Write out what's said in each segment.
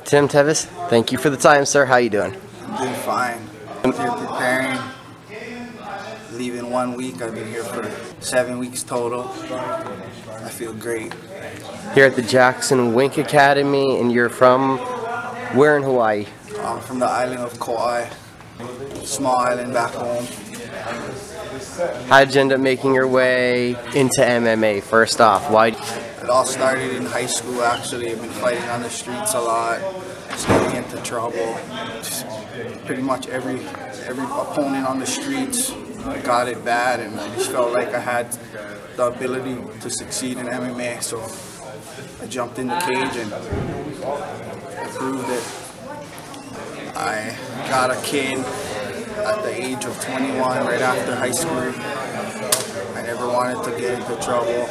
Teves, thank you for the time, sir. How you doing? I'm doing fine. I'm here preparing. Leaving 1 week. I've been here for 7 weeks total. I feel great. Here at the JacksonWink Academy, and you're from where in Hawaii? I'm from the island of Kauai, small island back home. How did you end up making your way into MMA? First off, why? It all started in high school, actually. I've been fighting on the streets a lot, just getting into trouble. Just pretty much every opponent on the streets got it bad, and I just felt like I had the ability to succeed in MMA, so I jumped in the cage and I proved it. I got a kid at the age of 21, right after high school. I never wanted to get into trouble,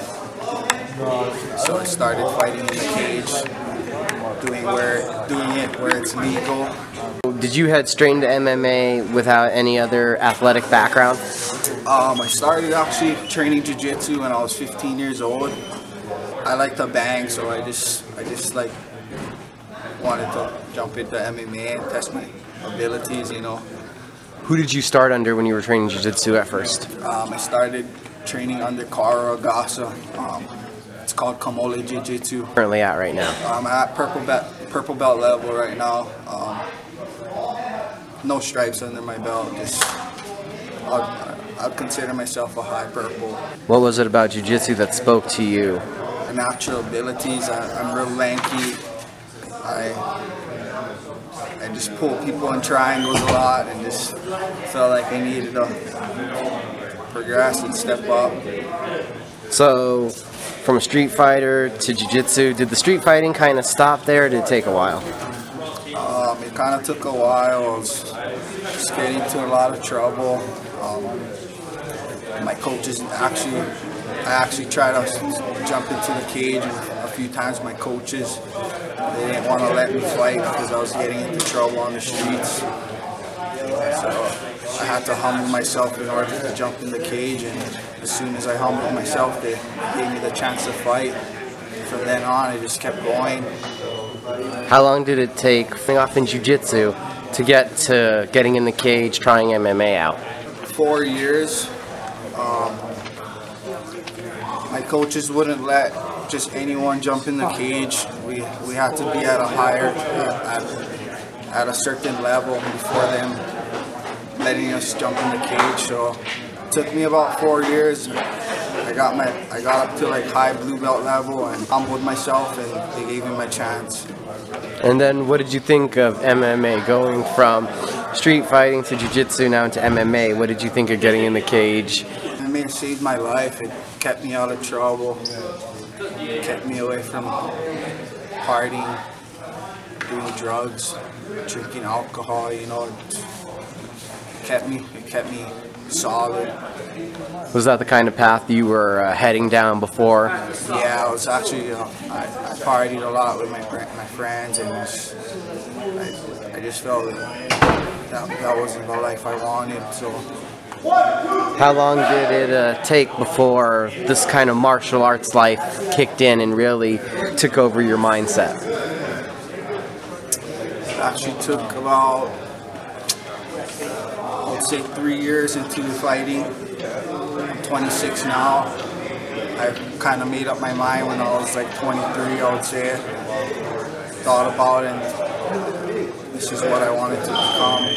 so I started fighting in the cage, doing it where it's legal. Did you head straight into MMA without any other athletic background? I started actually training jiu-jitsu when I was 15 years old. I like to bang, so I just like wanted to jump into MMA and test my abilities, you know. Who did you start under when you were training jiu-jitsu at first? I started training under Kara Agasa. It's called Kamole Jiu-Jitsu. Currently at right now? I'm at purple belt level right now. No stripes under my belt. Just I'd consider myself a high purple. What was it about jiu-jitsu that spoke to you? My natural abilities. I'm real lanky. I just pull people in triangles a lot, and just felt like I needed to progress and step up. So, from a street fighter to jiu-jitsu, did the street fighting kind of stop there, or did it take a while? It kind of took a while. I was just getting into a lot of trouble. My coaches I actually tried to jump into the cage, and a few times my coaches, they didn't want to let me fight because I was getting into trouble on the streets. So I had to humble myself in order to jump in the cage, and as soon as I humbled myself, they gave me the chance to fight. From then on, I just kept going. How long did it take, off in jiu-jitsu, to get to getting in the cage, trying MMA out? 4 years. My coaches wouldn't let just anyone jump in the cage. We had to be at a higher, at a certain level before them letting us jump in the cage. So it took me about 4 years. I got up to like high blue belt level and humbled myself, and they gave me my chance. And then what did you think of MMA, going from street fighting to jiu-jitsu now into MMA? What did you think of getting in the cage? MMA saved my life. It kept me out of trouble. It kept me away from partying, doing drugs, drinking alcohol, you know. It kept me solid. Was that the kind of path you were heading down before? Yeah, I was actually, I partied a lot with my friends, and I just felt that wasn't the life I wanted. So. How long did it take before this kind of martial arts life kicked in and really took over your mindset? It actually took about, I would say, 3 years into fighting. I'm 26 now. I kind of made up my mind when I was like 23, I would say. Thought about it, and this is what I wanted to become.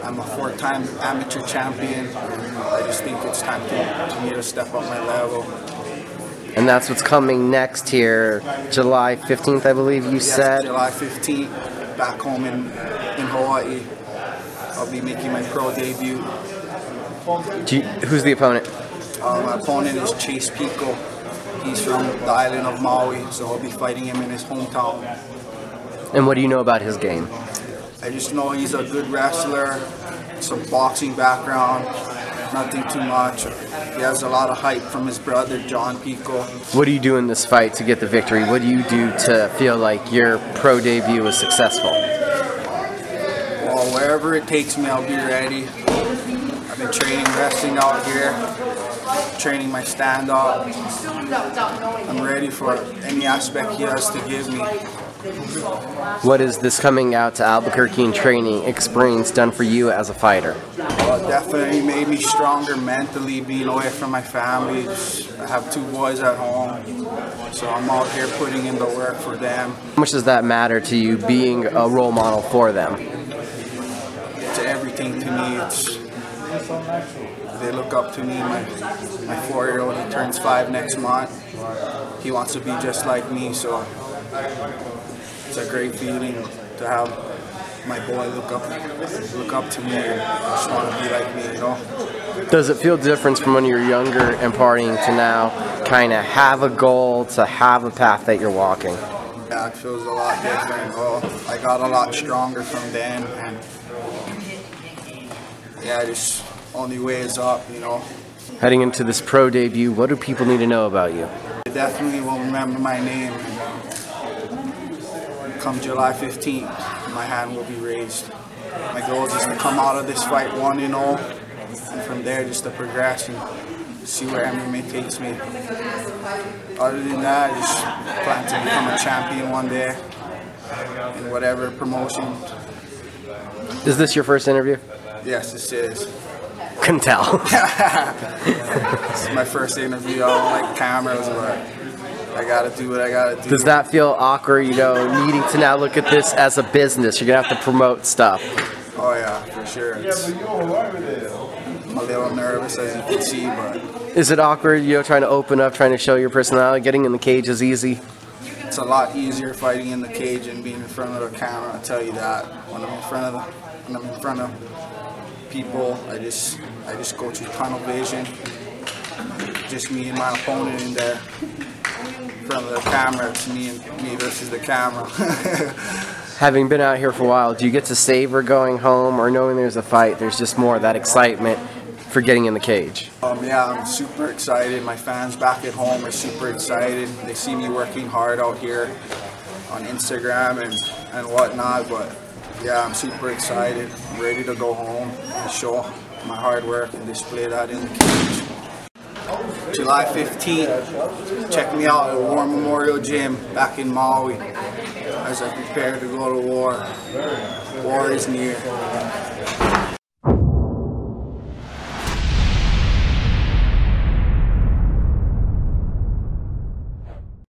I'm a 4-time amateur champion, and I just think it's time for me to step up my level. And that's what's coming next here, July 15th, I believe you said? July 15th, back home in Hawaii. I'll be making my pro debut. Who's the opponent? My opponent is Chase Pico. He's from the island of Maui, so I'll be fighting him in his hometown. And what do you know about his game? I just know he's a good wrestler, some boxing background, nothing too much. He has a lot of hype from his brother, John Pico. What do you do in this fight to get the victory? What do you do to feel like your pro debut was successful? Well, wherever it takes me, I'll be ready. I've been training wrestling out here, training my stand-up. I'm ready for any aspect he has to give me. What has this coming out to Albuquerque and training experience done for you as a fighter? Well, it definitely made me stronger mentally, being away from my family. I have 2 boys at home, so I'm out here putting in the work for them. How much does that matter to you, being a role model for them? It's everything to me. They look up to me. My 4-year-old, he turns 5 next month. He wants to be just like me, so it's a great feeling to have my boy look up to me and just want to be like me, you know. Does it feel different from when you were younger and partying to now, kind of have a goal, to have a path that you're walking? Yeah, it feels a lot different. Well, I got a lot stronger from then, and yeah, just only way is up, you know. Heading into this pro debut, what do people need to know about you? They definitely will remember my name. Come July 15th, my hand will be raised. My goal is just to come out of this fight 1-0, and from there just to progress and see where MMA takes me. Other than that, I just plan to become a champion one day in whatever promotion. Is this your first interview? Yes, this is. Can tell. This is my first interview. I don't like cameras, but I gotta do what I gotta do. Does that feel awkward, you know, needing to now look at this as a business? You're gonna have to promote stuff. Oh yeah, for sure. I'm a little nervous, as you can see, but... Is it awkward, you know, trying to open up, trying to show your personality? Getting in the cage is easy? It's a lot easier fighting in the cage and being in front of the camera, I'll tell you that. When I'm in front of people, I just go through tunnel vision. Just me and my opponent in there. In front of the camera, it's me versus the camera. Having been out here for a while, do you get to savor going home, or knowing there's a fight, there's just more of that excitement for getting in the cage? Yeah, I'm super excited. My fans back at home are super excited. They see me working hard out here on Instagram and whatnot, but yeah, I'm super excited. I'm ready to go home and show my hard work and display that in the cage. July 15th, check me out at War Memorial Gym back in Maui as I prepare to go to war. War is near.